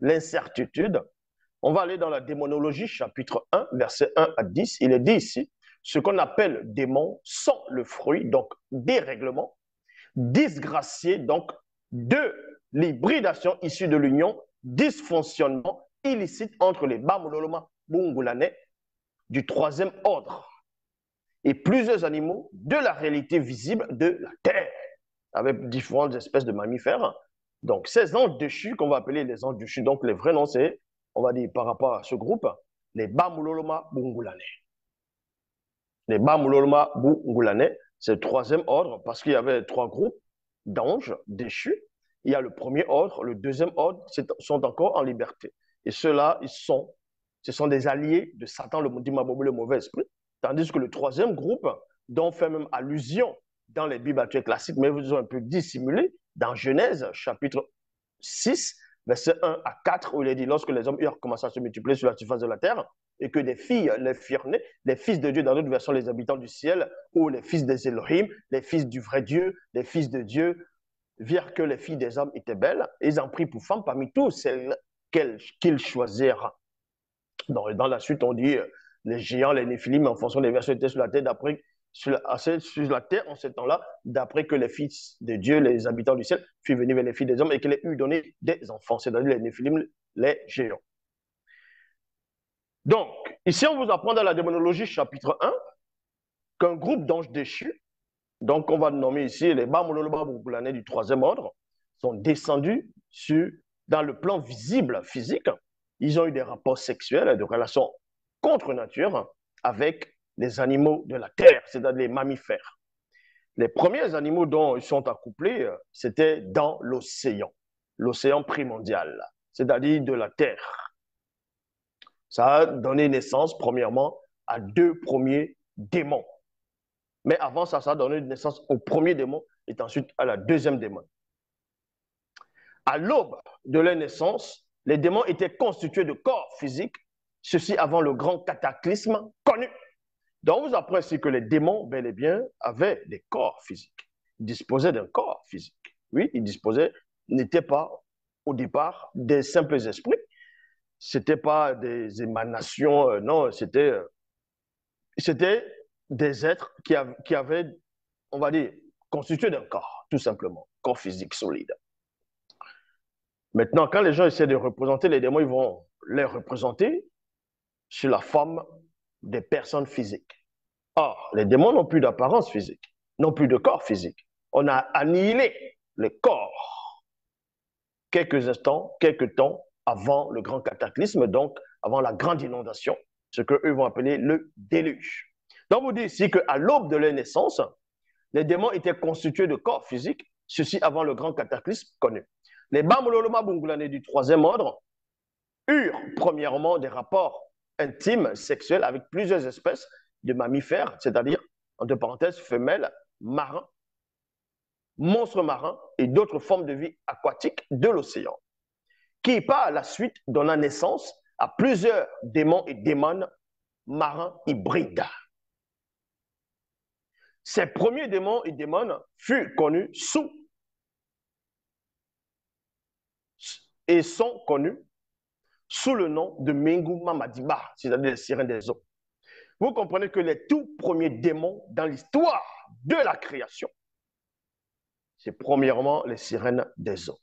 l'incertitude. On va aller dans la démonologie, chapitre 1, verset 1 à 10. Il est dit ici, ce qu'on appelle démons sont le fruit, donc dérèglement, disgracié, donc de l'hybridation issue de l'union, dysfonctionnement illicite entre les Bamololoma bungulanais du troisième ordre et plusieurs animaux de la réalité visible de la Terre, avec différentes espèces de mammifères. Donc, ces anges déchus, qu'on va appeler les anges déchus, donc les vrais noms, c'est, on va dire par rapport à ce groupe, les Bamololoma bungulanais. Les Bamololoma bungulanais, c'est le troisième ordre, parce qu'il y avait trois groupes d'anges déchus. Il y a le premier ordre, le deuxième ordre sont encore en liberté. Et ceux-là, ce sont des alliés de Satan, le mauvais esprit. Tandis que le troisième groupe, dont on fait même allusion dans les Bibles actuelles classiques, mais ils ont un peu dissimulé, dans Genèse, chapitre 6, verset 1 à 4, où il est dit, lorsque les hommes eurent commencé à se multiplier sur la surface de la terre, et que des filles les firent naître, les fils de Dieu, dans d'autres versions, les habitants du ciel, ou les fils des Elohim, les fils du vrai Dieu, les fils de Dieu, virent que les filles des hommes étaient belles, et ils en prirent pour femmes parmi tous celles qu'ils choisirent. Dans la suite, on dit les géants, les néphilim, en fonction des versions étaient sur la terre, sur la terre en ce temps-là, d'après que les fils de Dieu, les habitants du ciel, furent venus vers les filles des hommes et qu'ils aient eu donné des enfants, c'est-à-dire les néphilim, les géants. Donc, ici, on vous apprend dans la démonologie, chapitre 1, qu'un groupe d'anges déchus, donc on va nommer ici les Bamololoba bungulanais du troisième ordre, sont descendus dans le plan visible physique. Ils ont eu des rapports sexuels et des relations contre nature avec les animaux de la terre, c'est-à-dire les mammifères. Les premiers animaux dont ils sont accouplés, c'était dans l'océan primordial, c'est-à-dire de la terre. Ça a donné naissance, premièrement, à deux premiers démons. Mais avant ça, ça a donné naissance au premier démon et ensuite à la deuxième démon. À l'aube de leur naissance, les démons étaient constitués de corps physiques, ceci avant le grand cataclysme connu. Donc, on vous apprend ici que les démons, bel et bien, avaient des corps physiques. Ils disposaient d'un corps physique. Oui, n'étaient pas, au départ, des simples esprits. Ce n'étaient pas des émanations, non, c'était des êtres qui avaient, on va dire, constitué d'un corps, tout simplement, corps physique solide. Maintenant, quand les gens essaient de représenter les démons, ils vont les représenter sous la forme des personnes physiques. Or, les démons n'ont plus d'apparence physique, n'ont plus de corps physique. On a annihilé le corps quelques instants, quelques temps avant le grand cataclysme, donc avant la grande inondation, ce qu'eux vont appeler le déluge. Donc, vous dites ici qu'à l'aube de leur naissance, les démons étaient constitués de corps physiques, ceci avant le grand cataclysme connu. Les Bamololoma bungulanais du troisième ordre eurent premièrement des rapports intimes, sexuels avec plusieurs espèces de mammifères, c'est-à-dire, entre parenthèses, femelles, marins, monstres marins et d'autres formes de vie aquatique de l'océan, qui par la suite donna naissance à plusieurs démons et démones marins hybrides. Ces premiers démons et démones furent connus et sont connus sous le nom de Menguma Madiba, c'est-à-dire les sirènes des eaux. Vous comprenez que les tout premiers démons dans l'histoire de la création, c'est premièrement les sirènes des eaux.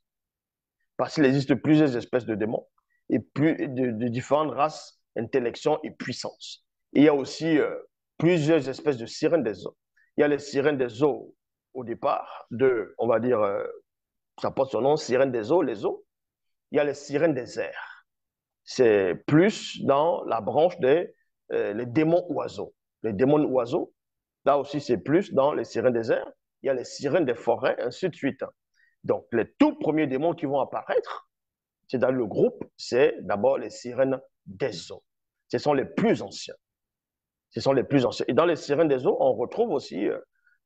Parce qu'il existe plusieurs espèces de démons et de différentes races, intellections et puissances. Et il y a aussi plusieurs espèces de sirènes des eaux. Il y a les sirènes des eaux au départ, on va dire, ça porte son nom, sirènes des eaux, les eaux. Il y a les sirènes des airs. C'est plus dans la branche des les démons oiseaux. Les démons oiseaux, là aussi, c'est plus dans les sirènes des airs. Il y a les sirènes des forêts, ainsi de suite. Donc, les tout premiers démons qui vont apparaître, c'est dans le groupe, c'est d'abord les sirènes des eaux. Ce sont les plus anciens. Ce sont les plus anciens. Et dans les sirènes des eaux, on retrouve aussi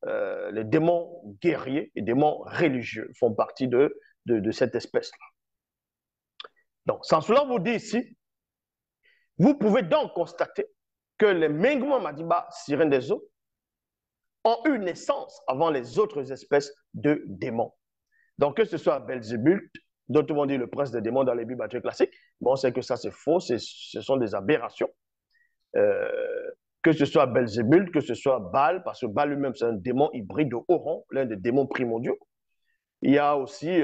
les démons guerriers et démons religieux font partie de cette espèce-là. Donc, sans cela vous dit ici, vous pouvez donc constater que les Menguma Madiba, sirènes des eaux, ont eu naissance avant les autres espèces de démons. Donc, que ce soit Belzébuth, D'autres vont dire le prince des démons dans les Bibles classiques. Bon, on sait que ça, c'est faux, ce sont des aberrations. Que ce soit Belzébul, que ce soit Baal, parce que Baal lui-même, c'est un démon hybride de haut rang, l'un des démons primordiaux. Il y a aussi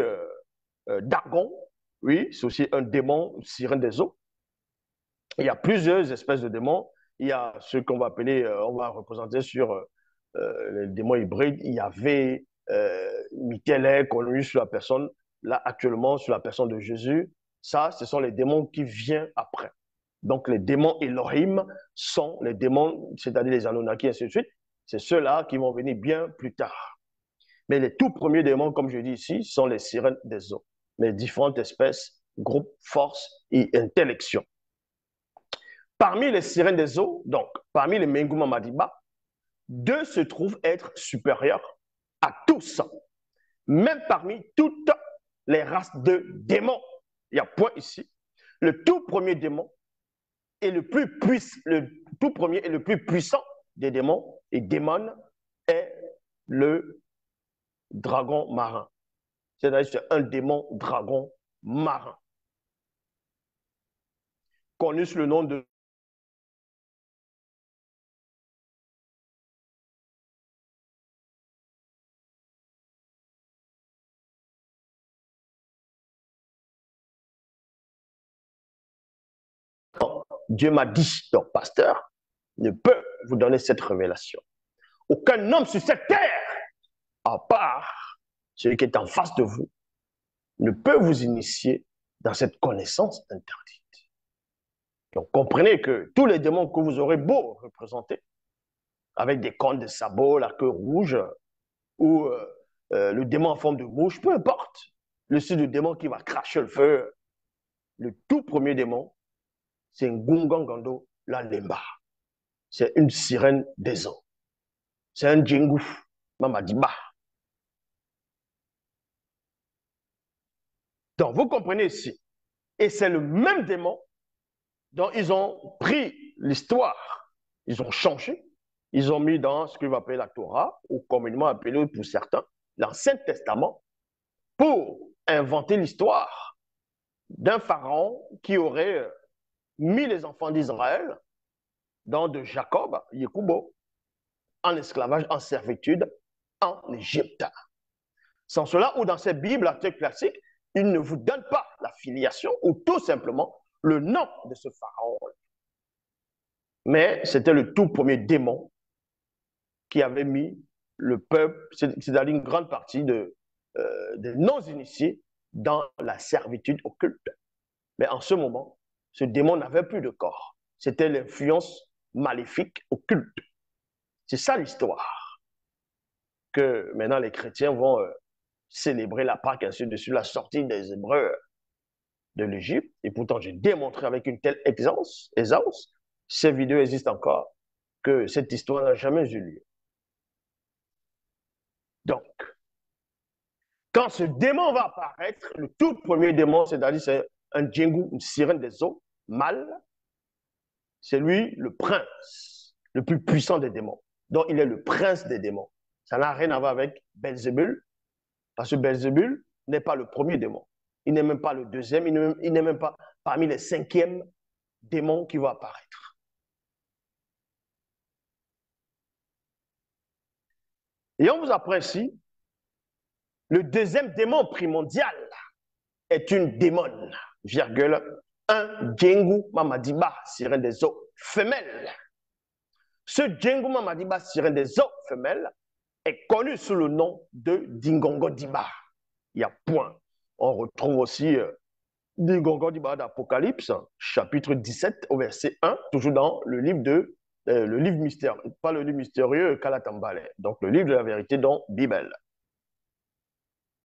Dagon, oui, c'est aussi un démon sirène des eaux. Il y a plusieurs espèces de démons. Il y a ceux qu'on va appeler, on va représenter sur les démons hybrides. Il y avait Michel connu sur la personne, là actuellement sur la personne de Jésus. Ça, ce sont les démons qui viennent après. Donc les démons Elohim sont les démons, c'est-à-dire les Anunnaki, et ainsi de suite. C'est ceux-là qui vont venir bien plus tard. Mais les tout premiers démons, comme je dis ici, sont les sirènes des eaux. Mais différentes espèces, groupes, forces et intellections. Parmi les sirènes des eaux, donc parmi les Menguma Madiba, deux se trouvent être supérieurs à tous, même parmi toutes les races de démons. Il y a point ici. Le tout premier démon est le tout premier et le plus puissant des démons et démons est le dragon marin. C'est-à-dire c'est un démon dragon marin, connu sous le nom de Dieu m'a dit, donc pasteur, ne peut vous donner cette révélation. Aucun homme sur cette terre, à part celui qui est en face de vous, ne peut vous initier dans cette connaissance interdite. Donc comprenez que tous les démons que vous aurez beau représenter, avec des cornes de sabot, la queue rouge, ou le démon en forme de mouche, peu importe, le style de démon qui va cracher le feu, le tout premier démon, c'est Ngungangando la Lemba. C'est une sirène des eaux. C'est un djingu, Mamadiba. Donc, vous comprenez ici. Et c'est le même démon dont ils ont pris l'histoire, ils ont changé, ils ont mis dans ce qu'on va appeler la Torah, ou communément appelé pour certains, l'Ancien Testament, pour inventer l'histoire d'un pharaon qui aurait mis les enfants d'Israël dans de Jacob, Yekubo, en esclavage, en servitude, en Égypte. Sans cela, ou dans ces Bibles classiques, il ne vous donne pas la filiation ou tout simplement le nom de ce pharaon. Mais c'était le tout premier démon qui avait mis le peuple, c'est-à-dire une grande partie des non-initiés, dans la servitude occulte. Mais en ce moment, ce démon n'avait plus de corps. C'était l'influence maléfique occulte. C'est ça l'histoire. Que maintenant les chrétiens vont célébrer la Pâque, ainsi de suite, la sortie des Hébreux de l'Égypte. Et pourtant, j'ai démontré avec une telle aisance, ces vidéos existent encore, que cette histoire n'a jamais eu lieu. Donc, quand ce démon va apparaître, le tout premier démon, c'est-à-dire c'est un djingu, une sirène des eaux, mâle, c'est lui le prince, le plus puissant des démons. Donc, il est le prince des démons. Ça n'a rien à voir avec Belzébul, parce que Belzébul n'est pas le premier démon. Il n'est même pas le deuxième, il n'est même pas parmi les cinquièmes démons qui vont apparaître. Et on vous apprend ici, le deuxième démon primordial est une démone, virgule, un Djengu Mamadiba, sirène des eaux, femelle. Ce Djengu Mamadiba, sirène des eaux, femelle, est connu sous le nom de Dingongo Diba. Il y a point. On retrouve aussi Dingongo Diba d'Apocalypse, chapitre 17 au verset 1, toujours dans le livre mystérieux, pas le livre mystérieux Kalatambale, donc le livre de la vérité dans Bible.